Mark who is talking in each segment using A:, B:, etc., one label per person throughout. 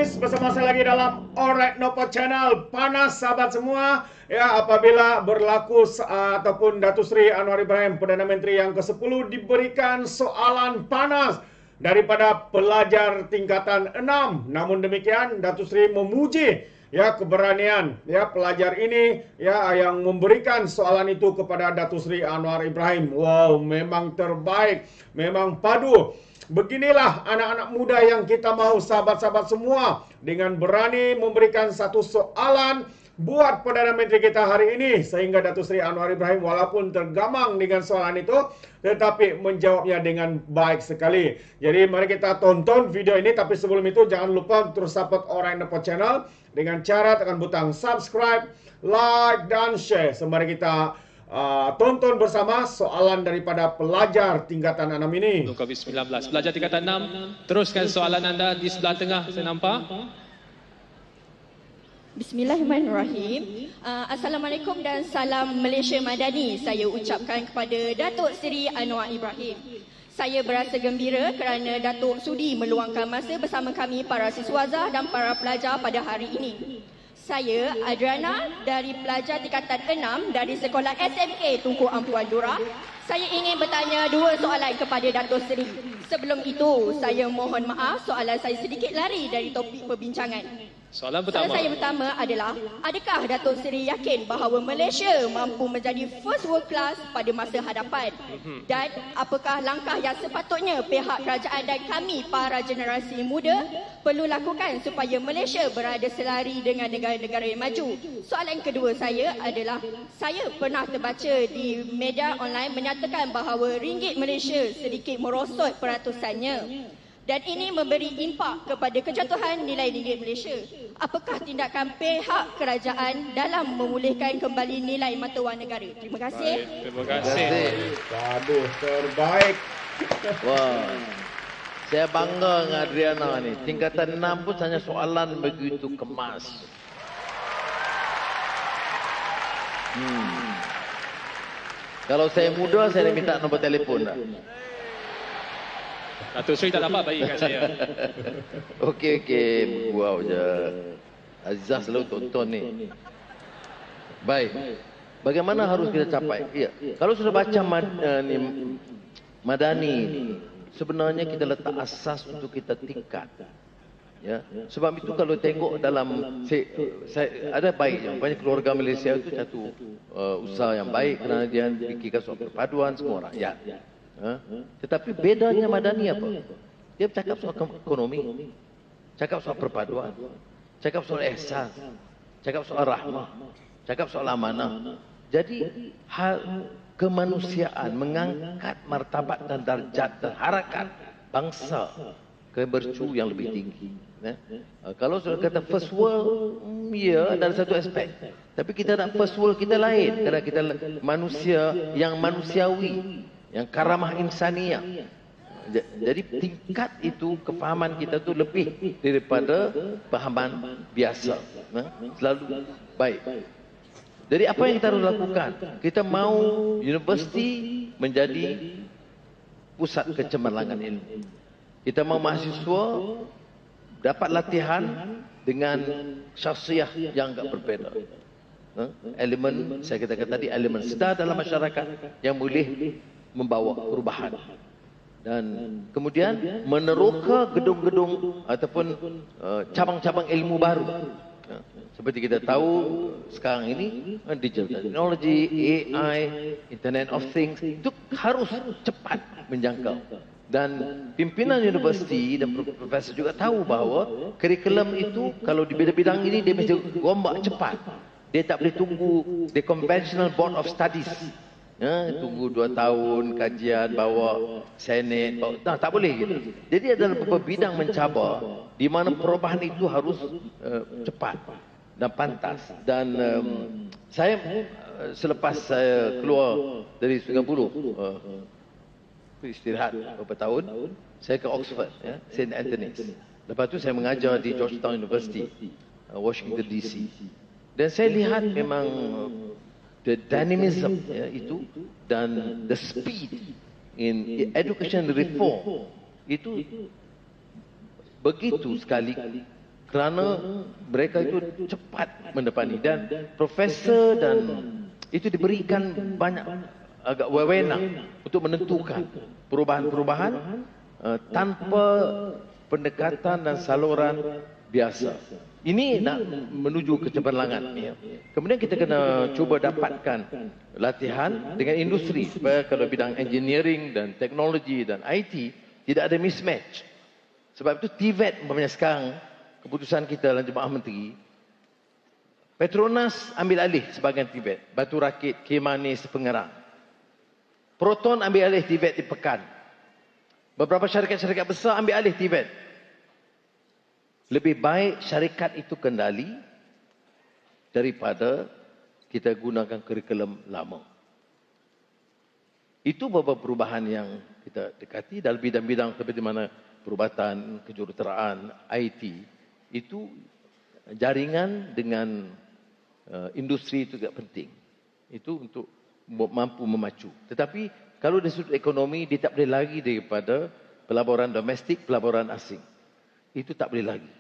A: guys, bersama saya lagi dalam Alright Nopo Channel. Panas sahabat semua. Ya, apabila berlaku ataupun Datuk Seri Anwar Ibrahim, Perdana Menteri yang ke-10 diberikan soalan panas daripada pelajar tingkatan 6. Namun demikian, Datuk Seri memuji ya keberanian ya pelajar ini ya yang memberikan soalan itu kepada Datuk Seri Anwar Ibrahim. Wow, memang terbaik, memang padu. Beginilah anak-anak muda yang kita mahu, sahabat-sahabat semua, dengan berani memberikan satu soalan buat Perdana Menteri kita hari ini, sehingga Datuk Seri Anwar Ibrahim walaupun tergamang dengan soalan itu, tetapi menjawabnya dengan baik sekali. Jadi mari kita tonton video ini, tapi sebelum itu jangan lupa terus support Alright Nopo Channel dengan cara tekan butang subscribe, like, dan share. Mari kita tonton bersama soalan daripada pelajar tingkatan 6 ini.
B: COVID-19. Pelajar tingkatan 6, teruskan soalan anda di sebelah tengah, saya nampak.
C: Bismillahirrahmanirrahim. Assalamualaikum dan salam Malaysia Madani. Saya ucapkan kepada Datuk Seri Anwar Ibrahim. Saya berasa gembira kerana Datuk sudi meluangkan masa bersama kami para siswazah dan para pelajar pada hari ini. Saya Adriana dari pelajar tingkatan 6 dari Sekolah SMK Tunku Ampuan Dura. Saya ingin bertanya dua soalan kepada Datuk Seri. Sebelum itu, saya mohon maaf soalan saya sedikit lari dari topik perbincangan.
B: Soalan pertama.
C: Soalan saya pertama adalah, adakah Datuk Seri yakin bahawa Malaysia mampu menjadi first world class pada masa hadapan? Dan apakah langkah yang sepatutnya pihak kerajaan dan kami para generasi muda perlu lakukan supaya Malaysia berada selari dengan negara-negara yang maju? Soalan kedua saya adalah, saya pernah terbaca di media online menyatakan bahawa ringgit Malaysia sedikit merosot peratusannya. Dan ini memberi impak kepada kejatuhan nilai ringgit Malaysia. Apakah tindakan pihak kerajaan dalam memulihkan kembali nilai mata wang negara? Terima kasih.
B: Baik, terima kasih.
A: Aduh, terbaik.
D: Wah, saya bangga dengan Adriana ni. Tingkatan 6 pun tanya soalan begitu kemas. Kalau saya muda, saya dah minta nombor telefon dah.
B: Datuk Seri tak dapat bagi kat saya.
D: Okey. Wow je. Azizah selalu tonton ni. Baik. Bagaimana harus kita capai? Ya. Kalau sudah baca Madani, sebenarnya kita letak asas untuk kita tingkat. Ya. Sebab itu kalau tengok dalam saya ada baik, banyak keluarga Malaysia itu satu usaha yang baik kerana dia fikirkan soal perpaduan semua rakyat. Tetapi bedanya Madani apa? Dia bercakap soal ekonomi, cakap soal perpaduan, cakap soal ihsan, cakap soal rahmah, cakap soal amanah. Jadi hal kemanusiaan, mengangkat martabat dan darjat dan harakat bangsa ke mercu yang lebih tinggi. Kalau sudah kata first world, ya dalam satu aspek. Tapi kita nak first world kita lain, kerana kita manusia yang manusiawi, yang karamah insaniah. Jadi tingkat itu, kefahaman kita tu lebih daripada pahaman biasa. Selalu baik. Jadi apa yang kita harus lakukan? Kita mau universiti menjadi pusat kecemerlangan ilmu. Kita mau mahasiswa dapat latihan dengan syakhsiah yang agak berbeza. Elemen, saya katakan tadi, elemen sedar dalam masyarakat yang boleh membawa perubahan. Dan kemudian meneroka gedung-gedung ataupun cabang-cabang ilmu baru. Seperti kita tahu sekarang ini digital technology, AI, Internet of Things itu harus cepat menjangkau. Dan pimpinan universiti dan profesor juga tahu bahawa kurikulum itu kalau di bidang-bidang ini dia mesti rombak cepat. Dia tak boleh tunggu the conventional board of studies. Tunggu 2 tahun kajian, bawa senate, tak boleh gitu. Jadi adalah beberapa bidang mencabar di mana perubahan itu harus cepat dan pantas. Dan saya selepas saya keluar dari Sungai Buloh, istirahat beberapa tahun, saya ke Oxford, St. Anthony's. Lepas tu saya mengajar di Georgetown University, Washington DC. Dan saya lihat memang the dynamism itu dan the speed in education reform itu begitu sekali kerana mereka itu cepat mendepani dan profesor dan itu diberikan banyak agak wewenang untuk menentukan perubahan-perubahan tanpa pendekatan dan saluran biasa. Ini nak menuju kecemerlangan. Ya. Kemudian kita kena cuba dapatkan latihan dengan industri supaya kalau bidang engineering dan teknologi dan IT tidak ada mismatch. Sebab itu TVET umpamanya sekarang keputusan kita dalam Jemaah Menteri, Petronas ambil alih sebahagian TVET, Batu Rakit, Kimanis, Pengerang. Proton ambil alih TVET di Pekan. Beberapa syarikat-syarikat besar ambil alih TVET. Lebih baik syarikat itu kendali daripada kita gunakan kurikulum lama. Itu beberapa perubahan yang kita dekati dalam bidang-bidang seperti mana perubatan, kejuruteraan, IT. Itu jaringan dengan industri itu juga penting. Itu untuk mampu memacu. Tetapi kalau dari sudut ekonomi, dia tak boleh lagi daripada pelaburan domestik, pelaburan asing. Itu tak boleh lagi.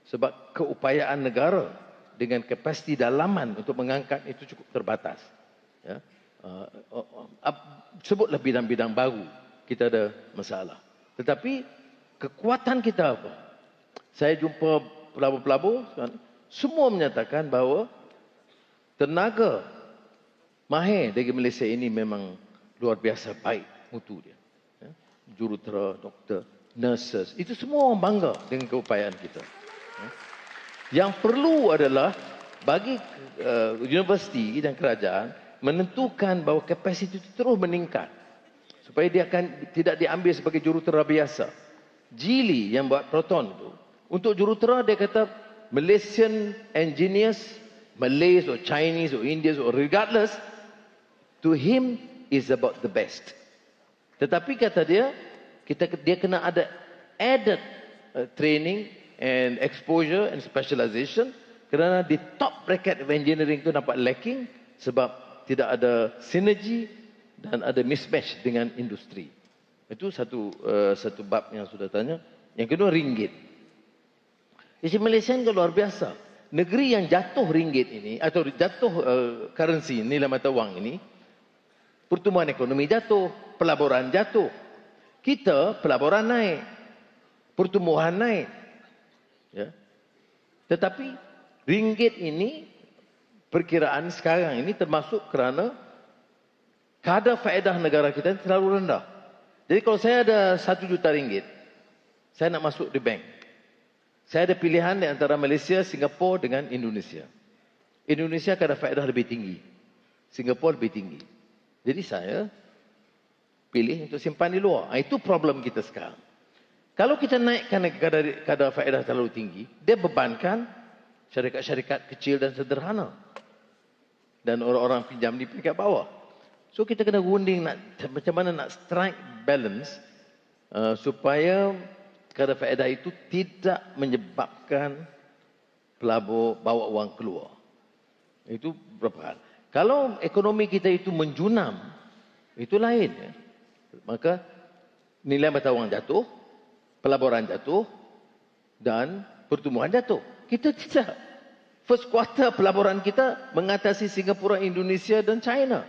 D: Sebab keupayaan negara dengan kapasiti dalaman untuk mengangkat itu cukup terbatas. Ya. Sebutlah bidang-bidang baru, kita ada masalah. Tetapi kekuatan kita apa? Saya jumpa pelabur-pelabur, semua menyatakan bahawa tenaga mahir dari Malaysia ini memang luar biasa baik mutu dia. Ya. Jurutera, doktor, nurses, itu semua orang bangga dengan keupayaan kita. Yang perlu adalah bagi universiti dan kerajaan menentukan bahawa kapasiti itu terus meningkat supaya dia akan tidak diambil sebagai jurutera biasa. Geely yang buat proton itu, untuk jurutera dia kata Malaysian engineers, Malays or Chinese or Indians or regardless, to him is about the best. Tetapi kata dia, dia kena ada added training and exposure and specialization kerana di top bracket of engineering itu nampak lacking sebab tidak ada sinergi dan ada mismatch dengan industri. Itu satu bab yang sudah tanya. Yang kedua, ringgit. Isi Malaysia ini luar biasa. Negeri yang jatuh ringgit ini atau jatuh currency nilai mata wang ini, pertumbuhan ekonomi jatuh, pelaburan jatuh. Kita pelaburan naik, pertumbuhan naik. Ya. Tetapi ringgit ini perkiraan sekarang ini termasuk kerana kadar faedah negara kita terlalu rendah. Jadi kalau saya ada 1 juta ringgit, saya nak masuk di bank. Saya ada pilihan di antara Malaysia, Singapura dengan Indonesia. Indonesia kadar faedah lebih tinggi. Singapura lebih tinggi. Jadi saya pilih untuk simpan di luar. Itu problem kita sekarang. Kalau kita naikkan kadar faedah terlalu tinggi, dia bebankan syarikat-syarikat kecil dan sederhana. Dan orang-orang pinjam di peringkat bawah. So kita kena gunding macam mana nak strike balance supaya kadar faedah itu tidak menyebabkan pelabur bawa wang keluar. Itu berapa hal. Kalau ekonomi kita itu menjunam, itu lain. Ya. Maka nilai mata wang jatuh, pelaburan jatuh dan pertumbuhan jatuh. Kita tidak. First quarter pelaburan kita mengatasi Singapura, Indonesia dan China.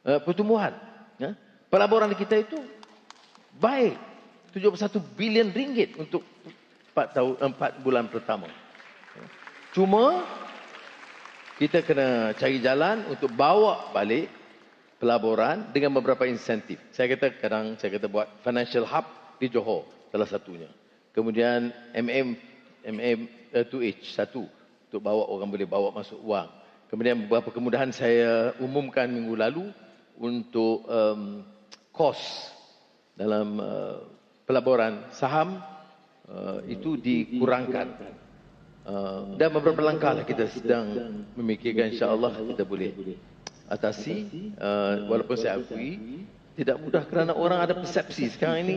D: Pertumbuhan. Ya. Pelaburan kita itu baik. 71 bilion ringgit untuk 4 bulan pertama. Cuma kita kena cari jalan untuk bawa balik pelaburan dengan beberapa insentif. Saya kata buat financial hub di Johor, salah satunya. Kemudian MM2H, satu, untuk bawa orang boleh bawa masuk wang. Kemudian beberapa kemudahan saya umumkan minggu lalu untuk kos dalam pelaburan saham itu dikurangkan. Dan beberapa langkah lah kita sedang memikirkan, insya-Allah kita boleh atasi. Walaupun saya akui tidak mudah kerana orang ada persepsi sekarang ini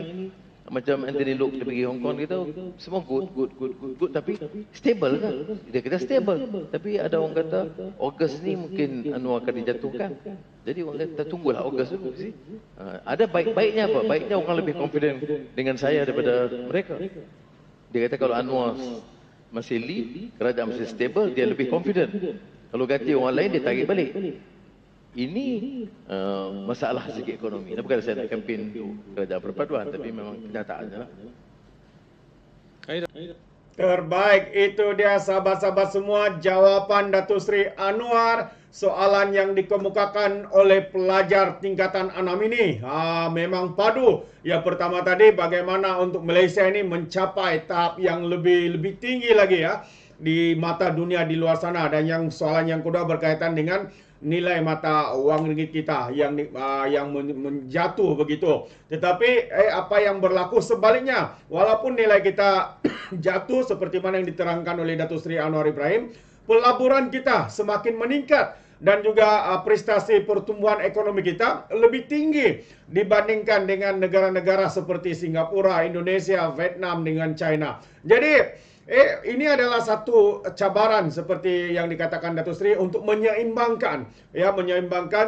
D: macam Anthony Loke dia pergi Hong Kong, kita semua good tapi stable kan, dia kata stable, tapi ada orang kata Ogos ni mungkin akan dijatuhkan. Jadi orang kata tunggulah Ogos dulu sih. Ada baik-baiknya apa? Baiknya orang lebih confident dengan saya daripada mereka. Dia kata kalau Anwar masih lead, kerajaan masih stable, dia lebih confident. Kalau ganti orang lain, dia tarik balik. Ini masalah segi ekonomi. Bukan saya nak kempen untuk kerajaan perpaduan, tapi memang kenyataannya lah.
A: Terbaik, itu dia sahabat-sahabat semua jawapan Datuk Seri Anwar soalan yang dikemukakan oleh pelajar tingkatan 6 ini. Memang padu. Yang pertama tadi bagaimana untuk Malaysia ini mencapai tahap yang lebih tinggi lagi ya di mata dunia di luar sana. Dan yang soalan yang kedua berkaitan dengan nilai mata wang ringgit kita yang menjatuh begitu. Tetapi apa yang berlaku sebaliknya, walaupun nilai kita jatuh seperti mana yang diterangkan oleh Datuk Seri Anwar Ibrahim, pelaburan kita semakin meningkat dan juga prestasi pertumbuhan ekonomi kita lebih tinggi dibandingkan dengan negara-negara seperti Singapura, Indonesia, Vietnam dengan China. Jadi ini adalah satu cabaran seperti yang dikatakan Datuk Seri untuk menyeimbangkan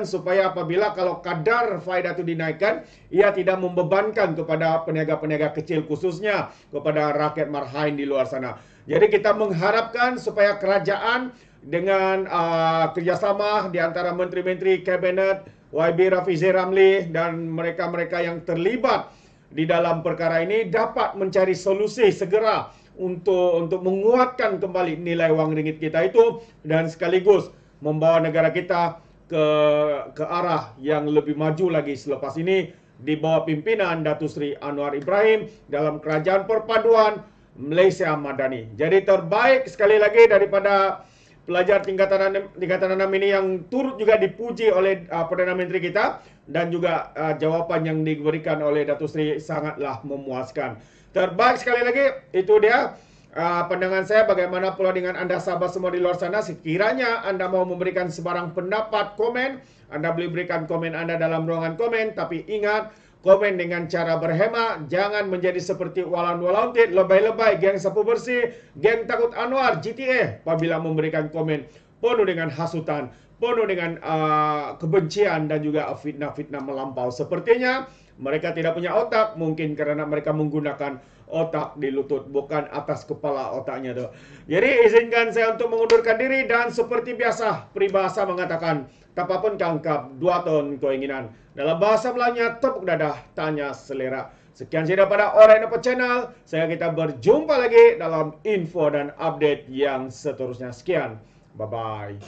A: supaya apabila kalau kadar faedah itu dinaikkan, ia tidak membebankan kepada peniaga-peniaga kecil khususnya kepada rakyat marhain di luar sana. Jadi kita mengharapkan supaya kerajaan dengan kerjasama di antara menteri-menteri kabinet, YB Rafizi Ramli dan mereka-mereka yang terlibat di dalam perkara ini dapat mencari solusi segera untuk menguatkan kembali nilai wang ringgit kita itu dan sekaligus membawa negara kita ke arah yang lebih maju lagi selepas ini di bawah pimpinan Datuk Seri Anwar Ibrahim dalam Kerajaan Perpaduan Malaysia Madani. Jadi terbaik sekali lagi daripada pelajar tingkatan 6 ini yang turut juga dipuji oleh Perdana Menteri kita dan juga jawapan yang diberikan oleh Datuk Seri sangatlah memuaskan. Terbaik sekali lagi, itu dia pandangan saya. Bagaimana pula dengan anda sahabat semua di luar sana? Sekiranya anda mau memberikan sebarang pendapat, komen, anda boleh berikan komen anda dalam ruangan komen. Tapi ingat, komen dengan cara berhemat. Jangan menjadi seperti walan-walantit, lebay-lebay, geng sapu bersih, geng takut Anwar, GTA. Apabila memberikan komen penuh dengan hasutan, penuh dengan kebencian dan juga fitnah-fitnah melampau. Sepertinya mereka tidak punya otak, mungkin karena mereka menggunakan otak di lutut, bukan atas kepala otaknya tuh. Jadi izinkan saya untuk mengundurkan diri dan seperti biasa, peribahasa mengatakan, tapapun kangkap, 2 ton keinginan. Dalam bahasa Melayunya, tepuk dadah, tanya selera. Sekian saja pada Alright Napa Channel. Kita berjumpa lagi dalam info dan update yang seterusnya. Sekian, bye-bye.